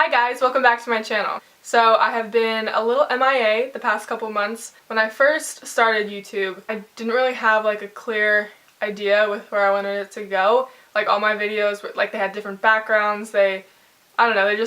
Hi guys, welcome back to my channel. So I have been a little MIA the past couple months. When I first started YouTube, I didn't really have like a clear idea with where I wanted it to go. Like all my videos, like they had different backgrounds, I don't know,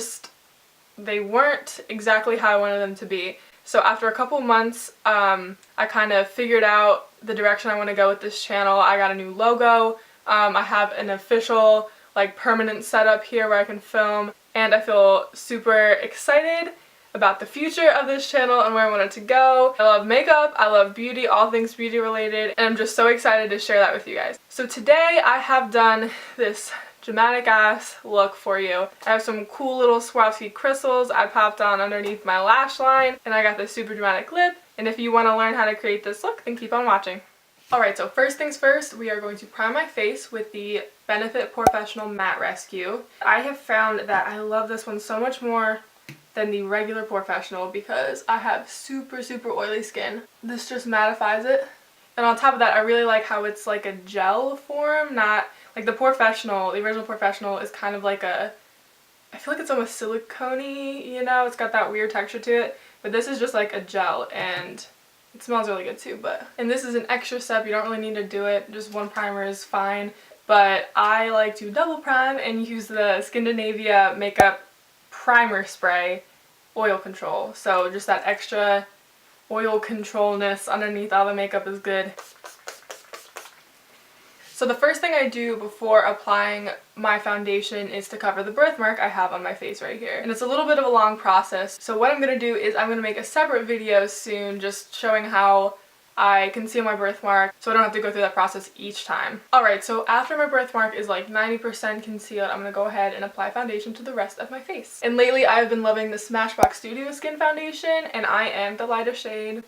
they weren't exactly how I wanted them to be. So after a couple months, I kind of figured out the direction I want to go with this channel. I got a new logo, I have an official like permanent setup here where I can film, and I feel super excited about the future of this channel and where I want it to go. I love makeup, I love beauty, all things beauty related, and I'm just so excited to share that with you guys. So today I have done this dramatic ass look for you. I have some cool little Swarovski crystals I popped on underneath my lash line, and I got this super dramatic lip, and if you want to learn how to create this look, then keep on watching. Alright, so first things first, we are going to prime my face with the Benefit Professional Matte Rescue. I have found that I love this one so much more than the regular Professional because I have super oily skin. This just mattifies it. And on top of that, I really like how it's like a gel form, not like the Professional. The original Professional is kind of like I feel like it's almost silicone-y, you know? It's got that weird texture to it. But this is just like a gel, and it smells really good too. And this is an extra step, you don't really need to do it, just one primer is fine. But I like to double prime and use the Skindinavia Makeup Primer Spray Oil Control. So just that extra oil controlness underneath all the makeup is good. So the first thing I do before applying my foundation is to cover the birthmark I have on my face right here. And it's a little bit of a long process. So what I'm going to do is I'm going to make a separate video soon just showing how I conceal my birthmark so I don't have to go through that process each time. Alright, so after my birthmark is like 90% concealed, I'm going to go ahead and apply foundation to the rest of my face. And lately I've been loving the Smashbox Studio Skin Foundation, and I am the lightest shade.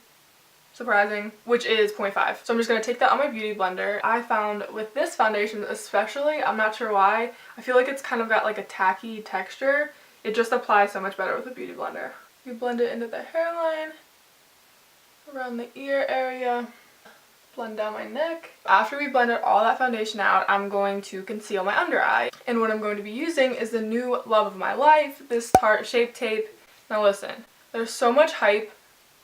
Surprising, which is 0.5. So I'm just going to take that on my beauty blender. I found with this foundation especially, I'm not sure why, I feel like it's kind of got like a tacky texture. It just applies so much better with a beauty blender. You blend it into the hairline, around the ear area, blend down my neck. After we blended all that foundation out, I'm going to conceal my under eye. And what I'm going to be using is the new love of my life, this Tarte Shape Tape. Now listen, there's so much hype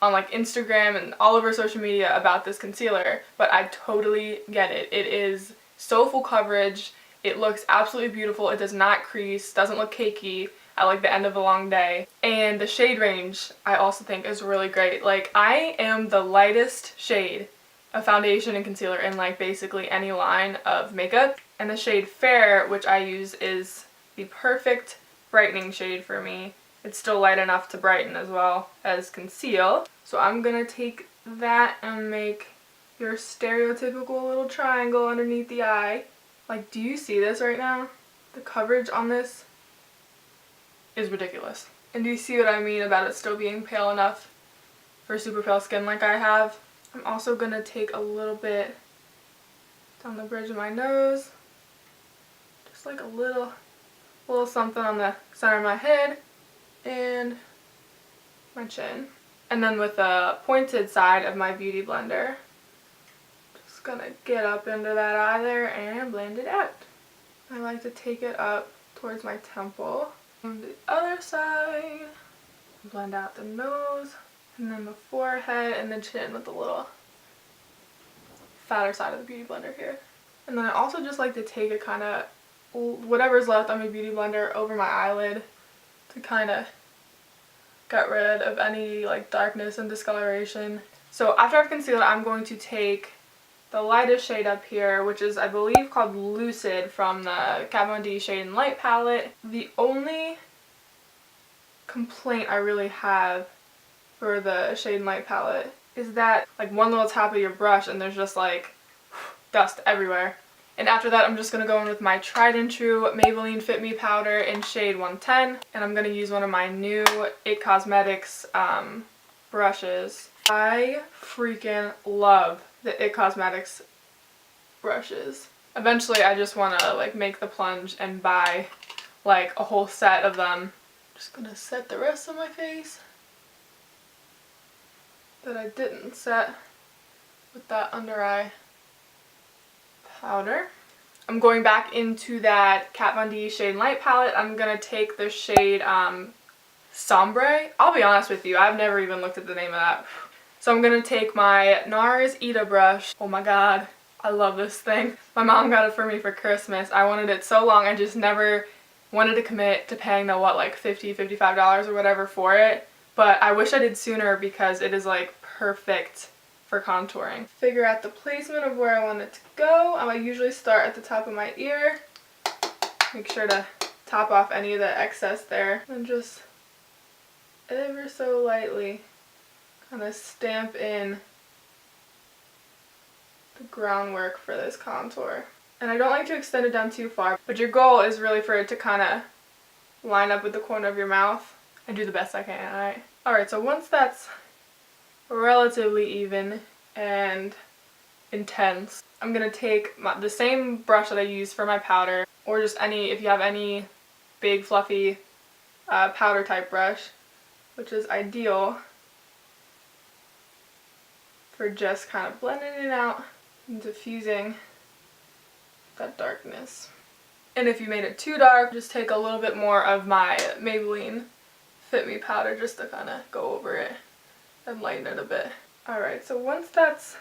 on like Instagram and all over social media about this concealer, but I totally get it. It is so full coverage, it looks absolutely beautiful, it does not crease, doesn't look cakey at like the end of a long day, and the shade range I also think is really great. Like I am the lightest shade of foundation and concealer in like basically any line of makeup, and the shade Fair, which I use, is the perfect brightening shade for me. It's still light enough to brighten as well as conceal. So I'm gonna take that and make your stereotypical little triangle underneath the eye. Like, do you see this right now? The coverage on this is ridiculous. And do you see what I mean about it still being pale enough for super pale skin like I have? I'm also gonna take a little bit down the bridge of my nose. Just like a little something on the center of my head and my chin. And then with the pointed side of my beauty blender, just gonna get up into that eye there and blend it out. I like to take it up towards my temple. And the other side, blend out the nose, and then the forehead and the chin with the little fatter side of the beauty blender here. And then I also just like to take a kind of whatever's left on my beauty blender over my eyelid to kind of get rid of any like darkness and discoloration. So after I've concealed, I'm going to take the lightest shade up here, which is I believe called Lucid from the Kat Von D Shade and Light palette. The only complaint I really have for the Shade and Light palette is that like one little tap of your brush and there's just like dust everywhere. And after that, I'm just going to go in with my tried and true Maybelline Fit Me powder in shade 110. And I'm going to use one of my new It Cosmetics brushes. I freaking love the It Cosmetics brushes. Eventually, I just want to like make the plunge and buy like a whole set of them. Just going to set the rest of my face that I didn't set with that under eye powder. I'm going back into that Kat Von D Shade Light palette. I'm going to take the shade Sombre. I'll be honest with you, I've never even looked at the name of that. So I'm going to take my NARS Ita brush. Oh my god, I love this thing. My mom got it for me for Christmas. I wanted it so long, I just never wanted to commit to paying the what, like $50, $55 or whatever for it. But I wish I did sooner because it is like perfect for contouring. Figure out the placement of where I want it to go. I usually start at the top of my ear. Make sure to top off any of the excess there. And just ever so lightly kind of stamp in the groundwork for this contour. And I don't like to extend it down too far, but your goal is really for it to kind of line up with the corner of your mouth. I do the best I can, alright? Alright, so once that's relatively even and intense, I'm going to take the same brush that I use for my powder, or just any, if you have any big fluffy powder type brush, which is ideal for just kind of blending it out and diffusing that darkness. And if you made it too dark, just take a little bit more of my Maybelline Fit Me powder just to kind of go over it and lighten it a bit. Alright, so once that's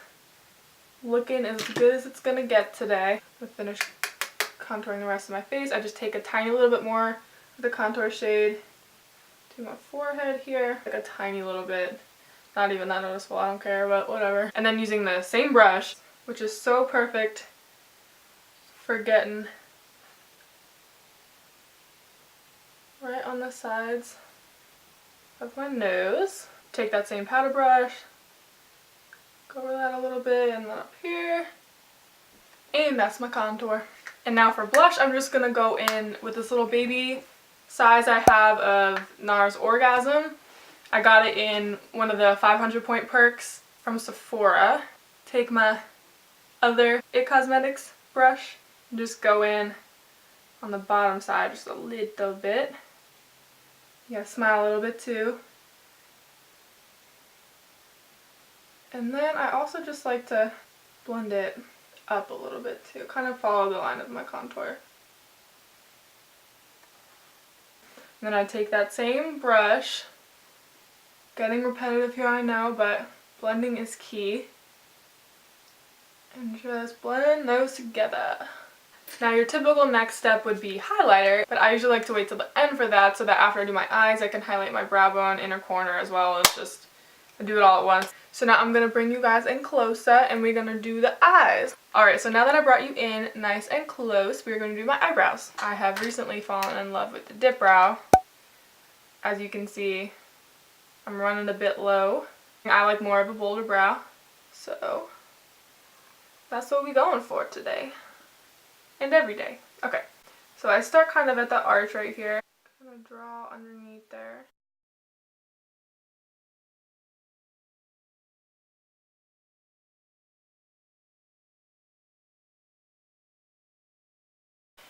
looking as good as it's gonna get today, I'm gonna finish contouring the rest of my face. I just take a tiny little bit more of the contour shade to my forehead here, like a tiny little bit, not even that noticeable, I don't care, but whatever. And then using the same brush, which is so perfect for getting right on the sides of my nose. Take that same powder brush, go over that a little bit, and then up here, and that's my contour. And now for blush, I'm just gonna go in with this little baby size I have of NARS Orgasm. I got it in one of the 500 point perks from Sephora. Take my other It Cosmetics brush and just go in on the bottom side just a little bit. You gotta smile a little bit too. And then I also just like to blend it up a little bit too, kind of follow the line of my contour. And then I take that same brush, getting repetitive here I know, but blending is key, and just blend those together. Now your typical next step would be highlighter, but I usually like to wait till the end for that so that after I do my eyes I can highlight my brow bone, inner corner, as well as just do it all at once. So now I'm going to bring you guys in closer and we're going to do the eyes. Alright, so now that I brought you in nice and close, we're going to do my eyebrows. I have recently fallen in love with the dip brow. As you can see, I'm running a bit low. I like more of a bolder brow, so that's what we're going for today. And every day. Okay, so I start kind of at the arch right here. Kind of draw underneath there.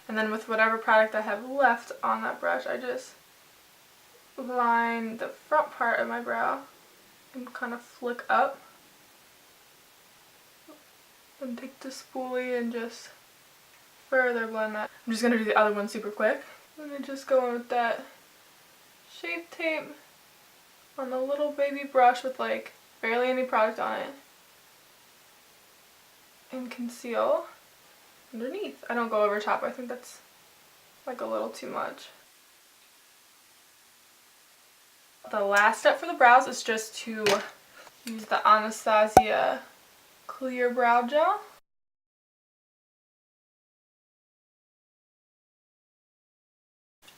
And then with whatever product I have left on that brush, I just line the front part of my brow and kind of flick up. And take the spoolie and just further blend that. I'm just going to do the other one super quick. I'm going to just go in with that shape tape on the little baby brush with like barely any product on it. And conceal underneath. I don't go over top. I think that's like a little too much. The last step for the brows is just to use the Anastasia Clear Brow Gel.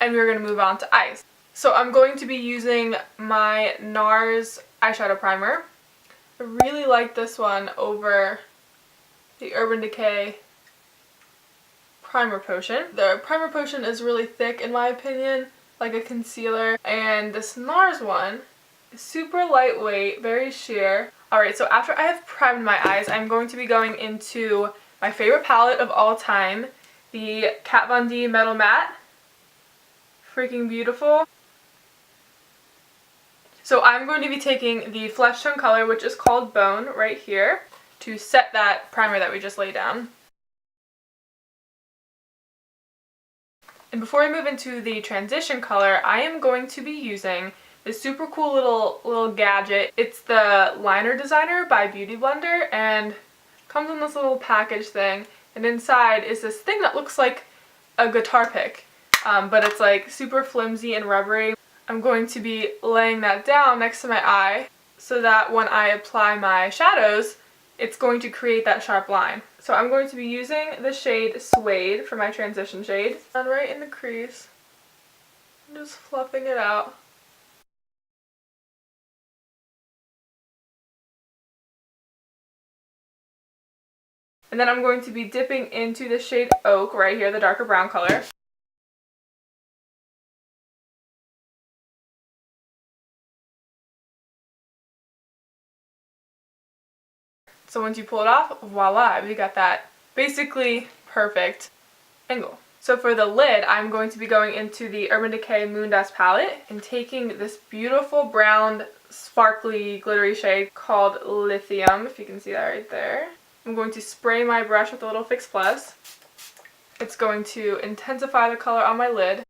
And we're going to move on to eyes. So I'm going to be using my NARS eyeshadow primer. I really like this one over the Urban Decay Primer Potion. The Primer Potion is really thick in my opinion, like a concealer, and this NARS one is super lightweight, very sheer. Alright, so after I have primed my eyes, I'm going to be going into my favorite palette of all time, the Kat Von D Metal Matte. Freaking beautiful. So I'm going to be taking the flesh tone color, which is called Bone, right here, to set that primer that we just laid down. And before we move into the transition color, I am going to be using this super cool little gadget. It's the Liner Designer by Beauty Blender, and comes in this little package thing, and inside is this thing that looks like a guitar pick, but it's like super flimsy and rubbery. I'm going to be laying that down next to my eye so that when I apply my shadows, it's going to create that sharp line. So I'm going to be using the shade Suede for my transition shade. And right in the crease, I'm just fluffing it out. And then I'm going to be dipping into the shade Oak right here, the darker brown color. So once you pull it off, voila, we got that basically perfect angle. So for the lid, I'm going to be going into the Urban Decay Moon Dust palette and taking this beautiful brown, sparkly, glittery shade called Lithium, if you can see that right there. I'm going to spray my brush with a little Fix Plus. It's going to intensify the color on my lid.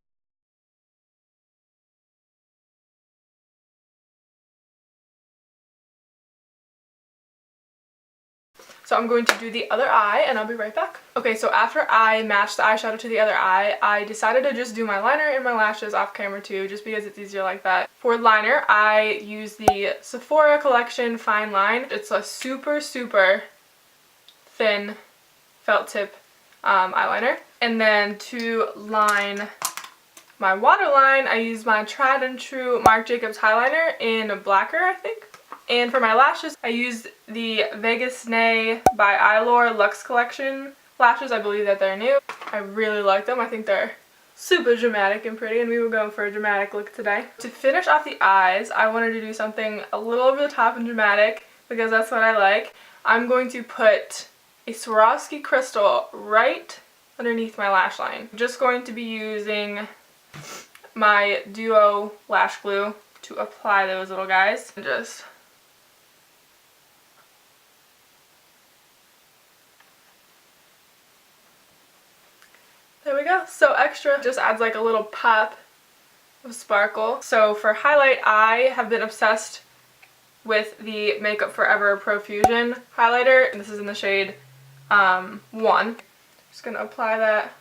So I'm going to do the other eye and I'll be right back. Okay, so after I matched the eyeshadow to the other eye, I decided to just do my liner and my lashes off camera too, just because it's easier like that. For liner, I use the Sephora Collection Fine Line. It's a super thin felt tip eyeliner. And then to line my waterline, I use my tried and true Marc Jacobs highliner in Blacker, I think. And for my lashes, I used the Vegas Nay by Eylure Luxe Collection lashes. I believe that they're new. I really like them. I think they're super dramatic and pretty, and we were going for a dramatic look today. To finish off the eyes, I wanted to do something a little over the top and dramatic because that's what I like. I'm going to put a Swarovski crystal right underneath my lash line. I'm just going to be using my Duo lash glue to apply those little guys. And just there we go. So extra just adds like a little pop of sparkle. So for highlight, I have been obsessed with the Makeup Forever Profusion highlighter, and this is in the shade 1. Just gonna apply that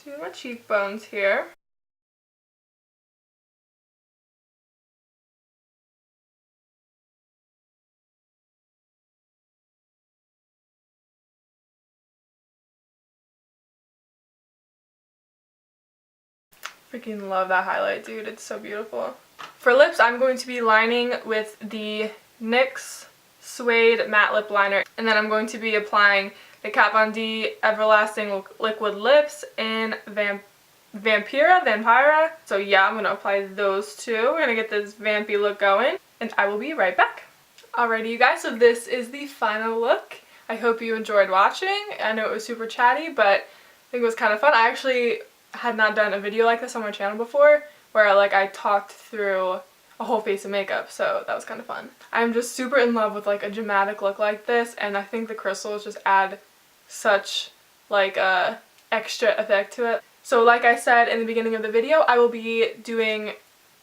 to my cheekbones here. Freaking love that highlight, dude. It's so beautiful. For lips, I'm going to be lining with the NYX Suede Matte Lip Liner. And then I'm going to be applying the Kat Von D Everlasting Liquid Lips in Vampira. So yeah, I'm going to apply those two. We're going to get this vampy look going. And I will be right back. Alrighty, you guys. So this is the final look. I hope you enjoyed watching. I know it was super chatty, but I think it was kind of fun. I actually had not done a video like this on my channel before where like I talked through a whole face of makeup, so that was kind of fun. I'm just super in love with like a dramatic look like this, and I think the crystals just add such like a extra effect to it. So like I said in the beginning of the video, I will be doing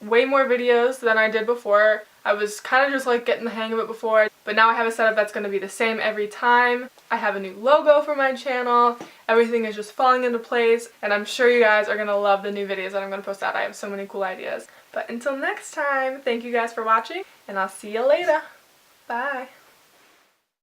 way more videos than I did before. I was kind of just like getting the hang of it before, but now I have a setup that's going to be the same every time. I have a new logo for my channel. Everything is just falling into place, and I'm sure you guys are going to love the new videos that I'm going to post out. I have so many cool ideas. But until next time, thank you guys for watching, and I'll see you later. Bye.